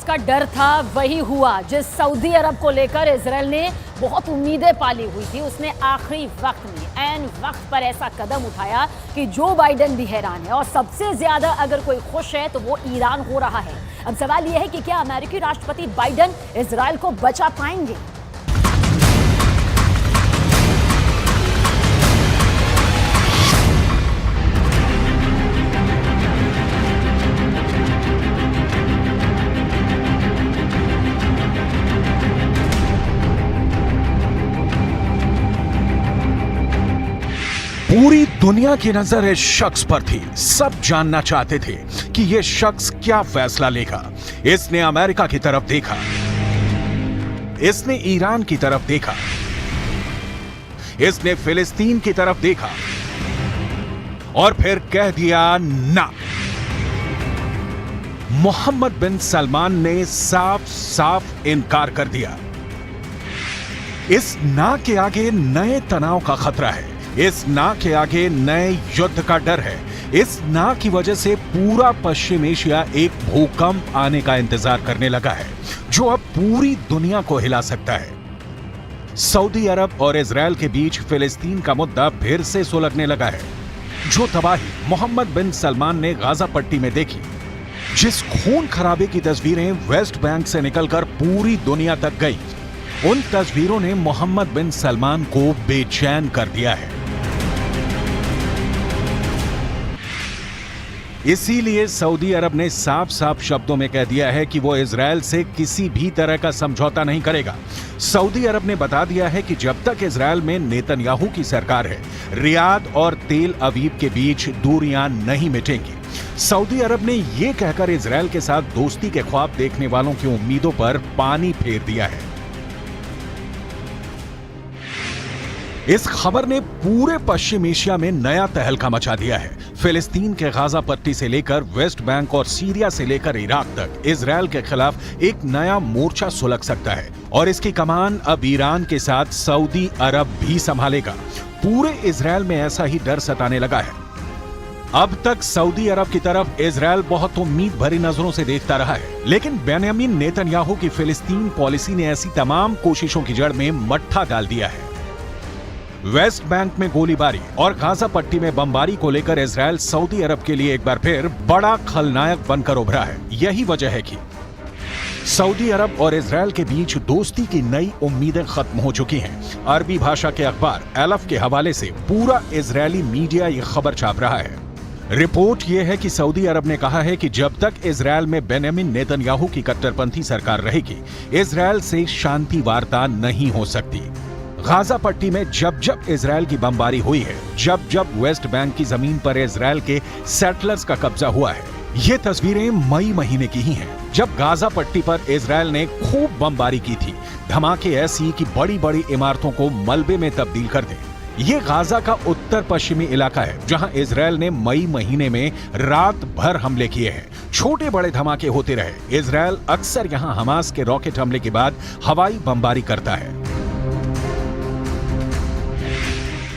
जिसका डर था वही हुआ। जिस सऊदी अरब को लेकर इजराइल ने बहुत उम्मीदें पाली हुई थी, उसने आखिरी वक्त में ऐन वक्त पर ऐसा कदम उठाया कि जो बाइडेन भी हैरान है। और सबसे ज्यादा अगर कोई खुश है तो वो ईरान हो रहा है। अब सवाल यह है कि क्या अमेरिकी राष्ट्रपति बाइडेन इजराइल को बचा पाएंगे? पूरी दुनिया की नजर इस शख्स पर थी। सब जानना चाहते थे कि यह शख्स क्या फैसला लेगा। इसने अमेरिका की तरफ देखा, इसने ईरान की तरफ देखा, इसने फिलिस्तीन की तरफ देखा और फिर कह दिया ना। मोहम्मद बिन सलमान ने साफ साफ इनकार कर दिया। इस ना के आगे नए तनाव का खतरा है, इस ना के आगे नए युद्ध का डर है। इस ना की वजह से पूरा पश्चिम एशिया एक भूकंप आने का इंतजार करने लगा है, जो अब पूरी दुनिया को हिला सकता है। सऊदी अरब और इजराइल के बीच फिलिस्तीन का मुद्दा फिर से सुलगने लगा है। जो तबाही मोहम्मद बिन सलमान ने गाजा पट्टी में देखी, जिस खून खराबे की तस्वीरें वेस्ट बैंक से निकलकर पूरी दुनिया तक गई, उन तस्वीरों ने मोहम्मद बिन सलमान को बेचैन कर दिया है। इसीलिए सऊदी अरब ने साफ साफ शब्दों में कह दिया है कि वो इजराइल से किसी भी तरह का समझौता नहीं करेगा। सऊदी अरब ने बता दिया है कि जब तक इजराइल में नेतन्याहू की सरकार है, रियाद और तेल अवीव के बीच दूरियां नहीं मिटेंगी। सऊदी अरब ने यह कहकर इजराइल के साथ दोस्ती के ख्वाब देखने वालों की उम्मीदों पर पानी फेर दिया है। इस खबर ने पूरे पश्चिम एशिया में नया तहलका मचा दिया है। फिलिस्तीन के गाजा पट्टी से लेकर वेस्ट बैंक और सीरिया से लेकर इराक तक इजराइल के खिलाफ एक नया मोर्चा सुलग सकता है और इसकी कमान अब ईरान के साथ सऊदी अरब भी संभालेगा। पूरे इजराइल में ऐसा ही डर सताने लगा है। अब तक सऊदी अरब की तरफ इजराइल बहुत उम्मीद भरी नजरों से देखता रहा है, लेकिन बेंयामीन नेतन्याहू की फिलिस्तीन पॉलिसी ने ऐसी तमाम कोशिशों की जड़ में मट्ठा डाल दिया है। वेस्ट बैंक में गोलीबारी और गाजा पट्टी में बमबारी को लेकर इजराइल सऊदी अरब के लिए एक बार फिर बड़ा खलनायक बनकर उभरा है। यही वजह है कि सऊदी अरब और इजराइल के बीच दोस्ती की नई उम्मीदें खत्म हो चुकी हैं। अरबी भाषा के अखबार एलफ के हवाले से पूरा इजरायली मीडिया ये खबर छाप रहा है। रिपोर्ट यह है कि सऊदी अरब ने कहा है कि जब तक इजराइल में बेंयामीन नेतन्याहू की कट्टरपंथी सरकार रहेगी, इजराइल से शांति वार्ता नहीं हो सकती। गाजा पट्टी में जब जब इजराइल की बमबारी हुई है, जब जब वेस्ट बैंक की जमीन पर इजराइल के सेटलर्स का कब्जा हुआ है, ये तस्वीरें मई महीने की ही हैं, जब गाजा पट्टी पर इजराइल ने खूब बमबारी की थी। धमाके ऐसी कि बड़ी बड़ी इमारतों को मलबे में तब्दील कर दें। ये गाजा का उत्तर पश्चिमी इलाका है, जहां इजराइल ने मई महीने में रात भर हमले किए हैं। छोटे बड़े धमाके होते रहे। इजराइल अक्सर यहां हमास के रॉकेट हमले के बाद हवाई बमबारी करता है।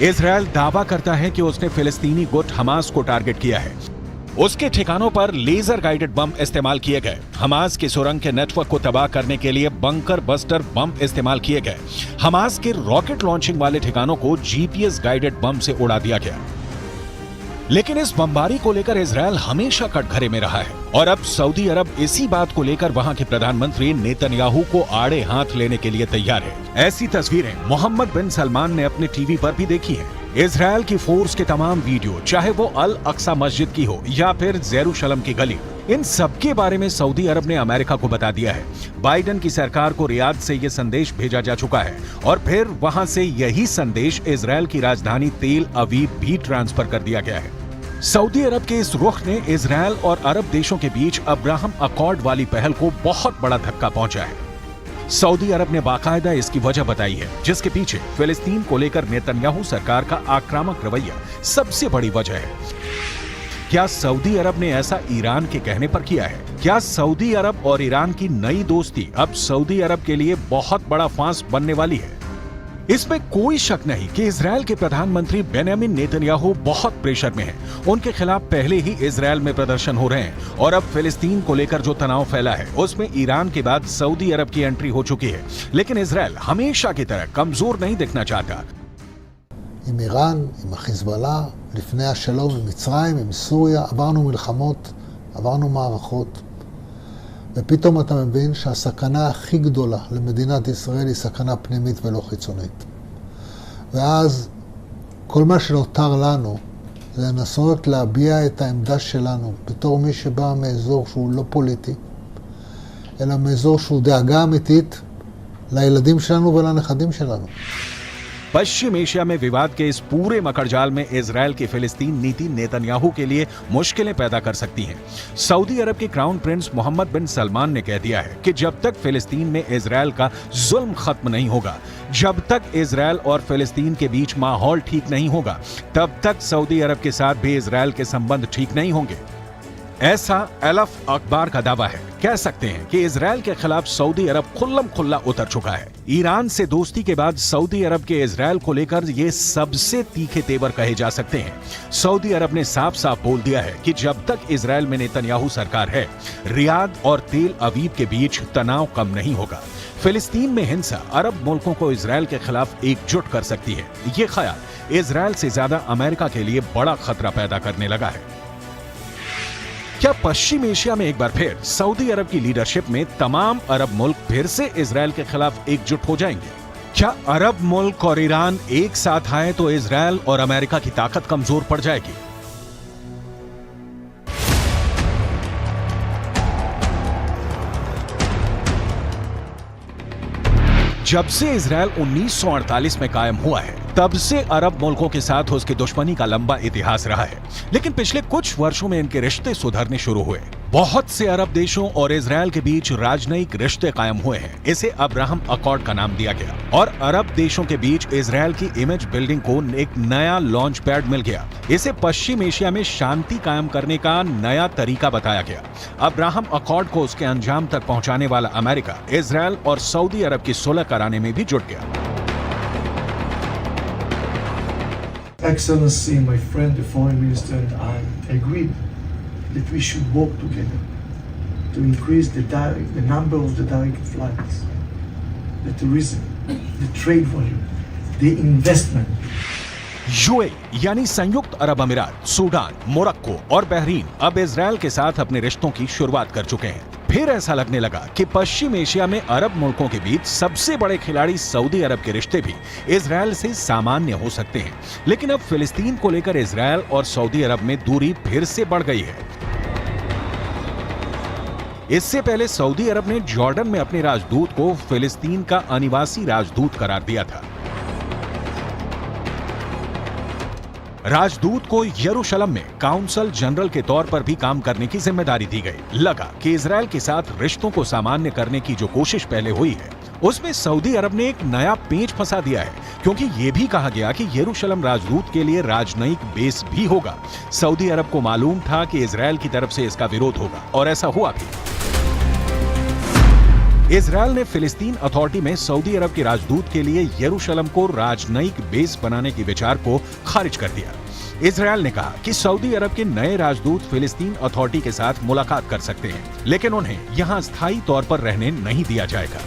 इजराइल दावा करता है कि उसने फिलिस्तीनी गुट हमास को टारगेट किया है। उसके ठिकानों पर लेजर गाइडेड बम इस्तेमाल किए गए। हमास के सुरंग के नेटवर्क को तबाह करने के लिए बंकर बस्टर बम इस्तेमाल किए गए। हमास के रॉकेट लॉन्चिंग वाले ठिकानों को जीपीएस गाइडेड बम से उड़ा दिया गया। लेकिन इस बमबारी को लेकर इजराइल हमेशा कटघरे में रहा है और अब सऊदी अरब इसी बात को लेकर वहां के प्रधानमंत्री नेतन्याहू को आड़े हाथ लेने के लिए तैयार है। ऐसी तस्वीरें मोहम्मद बिन सलमान ने अपने टीवी पर भी देखी हैं। इजराइल की फोर्स के तमाम वीडियो, चाहे वो अल अक्सा मस्जिद की हो या फिर जेरूशलम की गली, इन सबके बारे में सऊदी अरब ने अमेरिका को बता दिया है। बाइडेन की सरकार को रियाद से यह संदेश भेजा जा चुका है और फिर वहां से यही संदेश इजराइल की राजधानी तेल अवीव भी ट्रांसफर कर दिया गया है। सऊदी अरब के इस रुख ने इजराइल और अरब देशों के बीच अब्राहम अकॉर्ड वाली पहल को बहुत बड़ा धक्का पहुंचा है। सऊदी अरब ने बाकायदा इसकी वजह बताई है, जिसके पीछे फिलिस्तीन को लेकर नेतन्याहू सरकार का आक्रामक रवैया सबसे बड़ी वजह है। क्या सऊदी अरब ने ऐसा ईरान के कहने पर किया है? क्या सऊदी अरब और ईरान की नई दोस्ती अब सऊदी अरब के लिए बहुत बड़ा फांस बनने वाली है? इसमें कोई शक नहीं कि इजरायल के प्रधानमंत्री बेंयामिन नेतन्याहू बहुत प्रेशर में हैं। उनके खिलाफ पहले ही इजरायल में प्रदर्शन हो रहे हैं और अब फिलिस्तीन को लेकर जो तनाव फैला है उसमें ईरान के बाद सऊदी अरब की एंट्री हो चुकी है। लेकिन इजरायल हमेशा की तरह कमजोर नहीं दिखना चाहता। עם איראן, עם החיזבאללה, לפני השלום עם מצרים, עם סוריה, עברנו מלחמות, עברנו מערכות, ופתאום אתה מבין שהסכנה הכי גדולה למדינת ישראל היא סכנה פנימית ולא חיצונית. ואז כל מה שנותר לנו זה לנסות להביע את העמדה שלנו בתור מי שבא מאזור שהוא לא פוליטי, אלא מאזור שהוא דאגה אמיתית לילדים שלנו ולנכדים שלנו. पश्चिम एशिया में विवाद के इस पूरे मकड़जाल में इजरायल की फिलिस्तीन नीति नेतन्याहू के लिए मुश्किलें पैदा कर सकती है। सऊदी अरब के क्राउन प्रिंस मोहम्मद बिन सलमान ने कह दिया है कि जब तक फिलिस्तीन में इजरायल का जुल्म खत्म नहीं होगा, जब तक इजरायल और फिलिस्तीन के बीच माहौल ठीक नहीं होगा, तब तक सऊदी अरब के साथ भी इजरायल के संबंध ठीक नहीं होंगे। ऐसा अलफ अखबार का दावा है। कह सकते हैं कि इजरायल के खिलाफ सऊदी अरब खुल्लम खुल्ला उतर चुका है। ईरान से दोस्ती के बाद सऊदी अरब के इजरायल को लेकर ये सबसे तीखे तेवर कहे जा सकते हैं। सऊदी अरब ने साफ साफ बोल दिया है कि जब तक इजरायल में नेतन्याहू सरकार है, रियाद और तेल अवीव के बीच तनाव कम नहीं होगा। फिलिस्तीन में हिंसा अरब मुल्कों को इजरायल के खिलाफ एकजुट कर सकती है। ये ख्याल इजरायल से ज्यादा अमेरिका के लिए बड़ा खतरा पैदा करने लगा है। क्या पश्चिम एशिया में एक बार फिर सऊदी अरब की लीडरशिप में तमाम अरब मुल्क फिर से इजरायल के खिलाफ एकजुट हो जाएंगे? क्या अरब मुल्क और ईरान एक साथ आए तो इजरायल और अमेरिका की ताकत कमजोर पड़ जाएगी? जब से इजरायल 1948 में कायम हुआ है, तब से अरब मुल्कों के साथ उसकी दुश्मनी का लंबा इतिहास रहा है। लेकिन पिछले कुछ वर्षों में इनके रिश्ते सुधरने शुरू हुए। बहुत से अरब देशों और इजरायल के बीच राजनयिक रिश्ते कायम हुए हैं। इसे अब्राहम अकॉर्ड का नाम दिया गया और अरब देशों के बीच इजरायल की इमेज बिल्डिंग को एक नया लॉन्च पैड मिल गया। इसे पश्चिम एशिया में शांति कायम करने का नया तरीका बताया गया। अब्राहम अकॉर्ड को उसके अंजाम तक पहुंचाने वाला अमेरिका, इजरायल और सऊदी अरब की सुलह कराने में भी जुट गया। Excellency, my friend, the foreign minister, and I agreed that we should work together to increase the number of the direct flights, the tourism, the trade volume, the investment. UAE यानी संयुक्त अरब अमीरात, Sudan, Morocco और Bahrain अब Israel के साथ अपने रिश्तों की शुरुआत कर चुके हैं। फिर ऐसा लगने लगा कि पश्चिम एशिया में अरब मुल्कों के बीच सबसे बड़े खिलाड़ी सऊदी अरब के रिश्ते भी इजरायल से सामान्य हो सकते हैं। लेकिन अब फिलिस्तीन को लेकर इजरायल और सऊदी अरब में दूरी फिर से बढ़ गई है। इससे पहले सऊदी अरब ने जॉर्डन में अपने राजदूत को फिलिस्तीन का अनिवासी राजदूत करार दिया था। राजदूत को यरूशलेम में काउंसल जनरल के तौर पर भी काम करने की जिम्मेदारी दी गई। लगा कि इजरायल के साथ रिश्तों को सामान्य करने की जो कोशिश पहले हुई है, उसमें सऊदी अरब ने एक नया पेंच फंसा दिया है, क्योंकि यह भी कहा गया कि यरूशलेम राजदूत के लिए राजनयिक बेस भी होगा। सऊदी अरब को मालूम था कि इजरायल की तरफ से इसका विरोध होगा और ऐसा हुआ भी। इजरायल ने फिलिस्तीन अथॉरिटी में सऊदी अरब के राजदूत के लिए यरूशलेम को राजनयिक बेस बनाने के विचार को खारिज कर दिया। इजरायल ने कहा कि सऊदी अरब के नए राजदूत फिलिस्तीन अथॉरिटी के साथ मुलाकात कर सकते हैं, लेकिन उन्हें यहां स्थायी तौर पर रहने नहीं दिया जाएगा।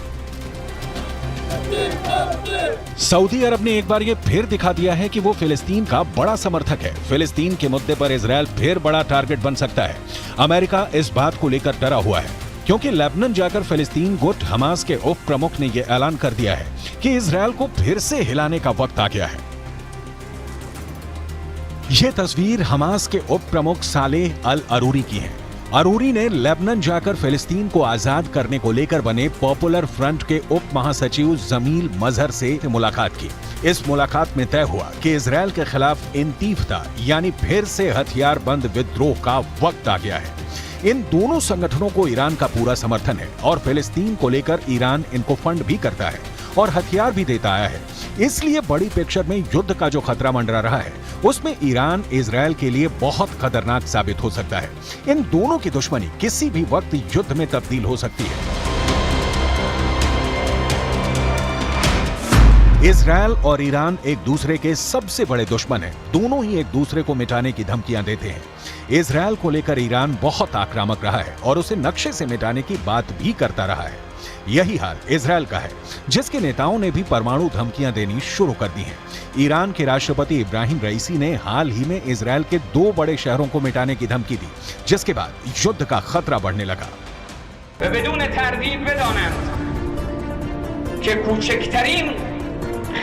सऊदी अरब ने एक बार ये फिर दिखा दिया है कि वो फिलिस्तीन का बड़ा समर्थक है। फिलिस्तीन के मुद्दे पर इजरायल फिर बड़ा टारगेट बन सकता है। अमेरिका इस बात को लेकर डरा हुआ है, क्योंकि लेबनान जाकर फिलिस्तीन गुट हमास के उप प्रमुख ने यह ऐलान कर दिया है कि इजरायल को फिर से हिलाने का वक्त आ गया है। यह तस्वीर हमास के उप प्रमुख सालेह अल अरूरी की है। अरूरी ने लेबनान जाकर फिलिस्तीन को आजाद करने को लेकर बने पॉपुलर फ्रंट के उप महासचिव जमील मजहर से मुलाकात की। इस मुलाकात में तय हुआ कि इजरायल के खिलाफ इंतीफदा यानी फिर से हथियार बंद विद्रोह का वक्त आ गया है। इन दोनों संगठनों को ईरान का पूरा समर्थन है और फिलिस्तीन को लेकर ईरान इनको फंड भी करता है और हथियार भी देता आया है। इसलिए बड़ी पिक्चर में युद्ध का जो खतरा मंडरा रहा है, उसमें ईरान इजरायल के लिए बहुत खतरनाक साबित हो सकता है। इन दोनों की दुश्मनी किसी भी वक्त युद्ध में तब्दील हो सकती है। इजरायल और ईरान एक दूसरे के सबसे बड़े दुश्मन हैं। दोनों ही एक दूसरे को मिटाने की धमकियां देते हैं। इजरायल को लेकर ईरान बहुत आक्रामक रहा है और उसे नक्शे से मिटाने की बात भी करता रहा है। यही हाल इजरायल का है, जिसके नेताओं ने भी परमाणु धमकियां देनी शुरू कर दी हैं। ईरान के राष्ट्रपति इब्राहिम रईसी ने हाल ही में इजरायल के 2 बड़े शहरों को मिटाने की धमकी दी, जिसके बाद युद्ध का खतरा बढ़ने लगा।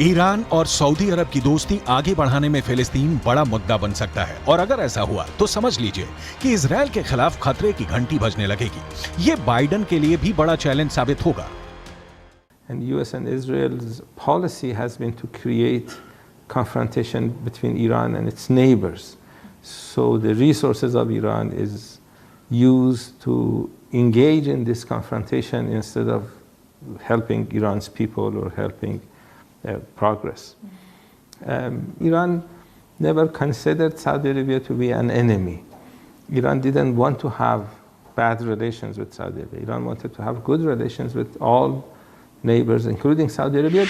ईरान और सऊदी अरब की दोस्ती आगे बढ़ाने में फिलिस्तीन बड़ा मुद्दा बन सकता है और अगर ऐसा हुआ तो समझ लीजिए कि इजरायल के खिलाफ खतरे की घंटी बजने लगेगी। ये बाइडेन के लिए भी बड़ा चैलेंज साबित होगा। And US and Israel's policy has been to create confrontation between Iran and its neighbors. So the resources of Iran is used to engage in this confrontation instead of helping Iran's people or helping progress. Iran never considered Saudi Arabia to be an enemy. Iran didn't want to have bad relations with Saudi Arabia. Iran wanted to have good relations with all neighbors, including Saudi Arabia.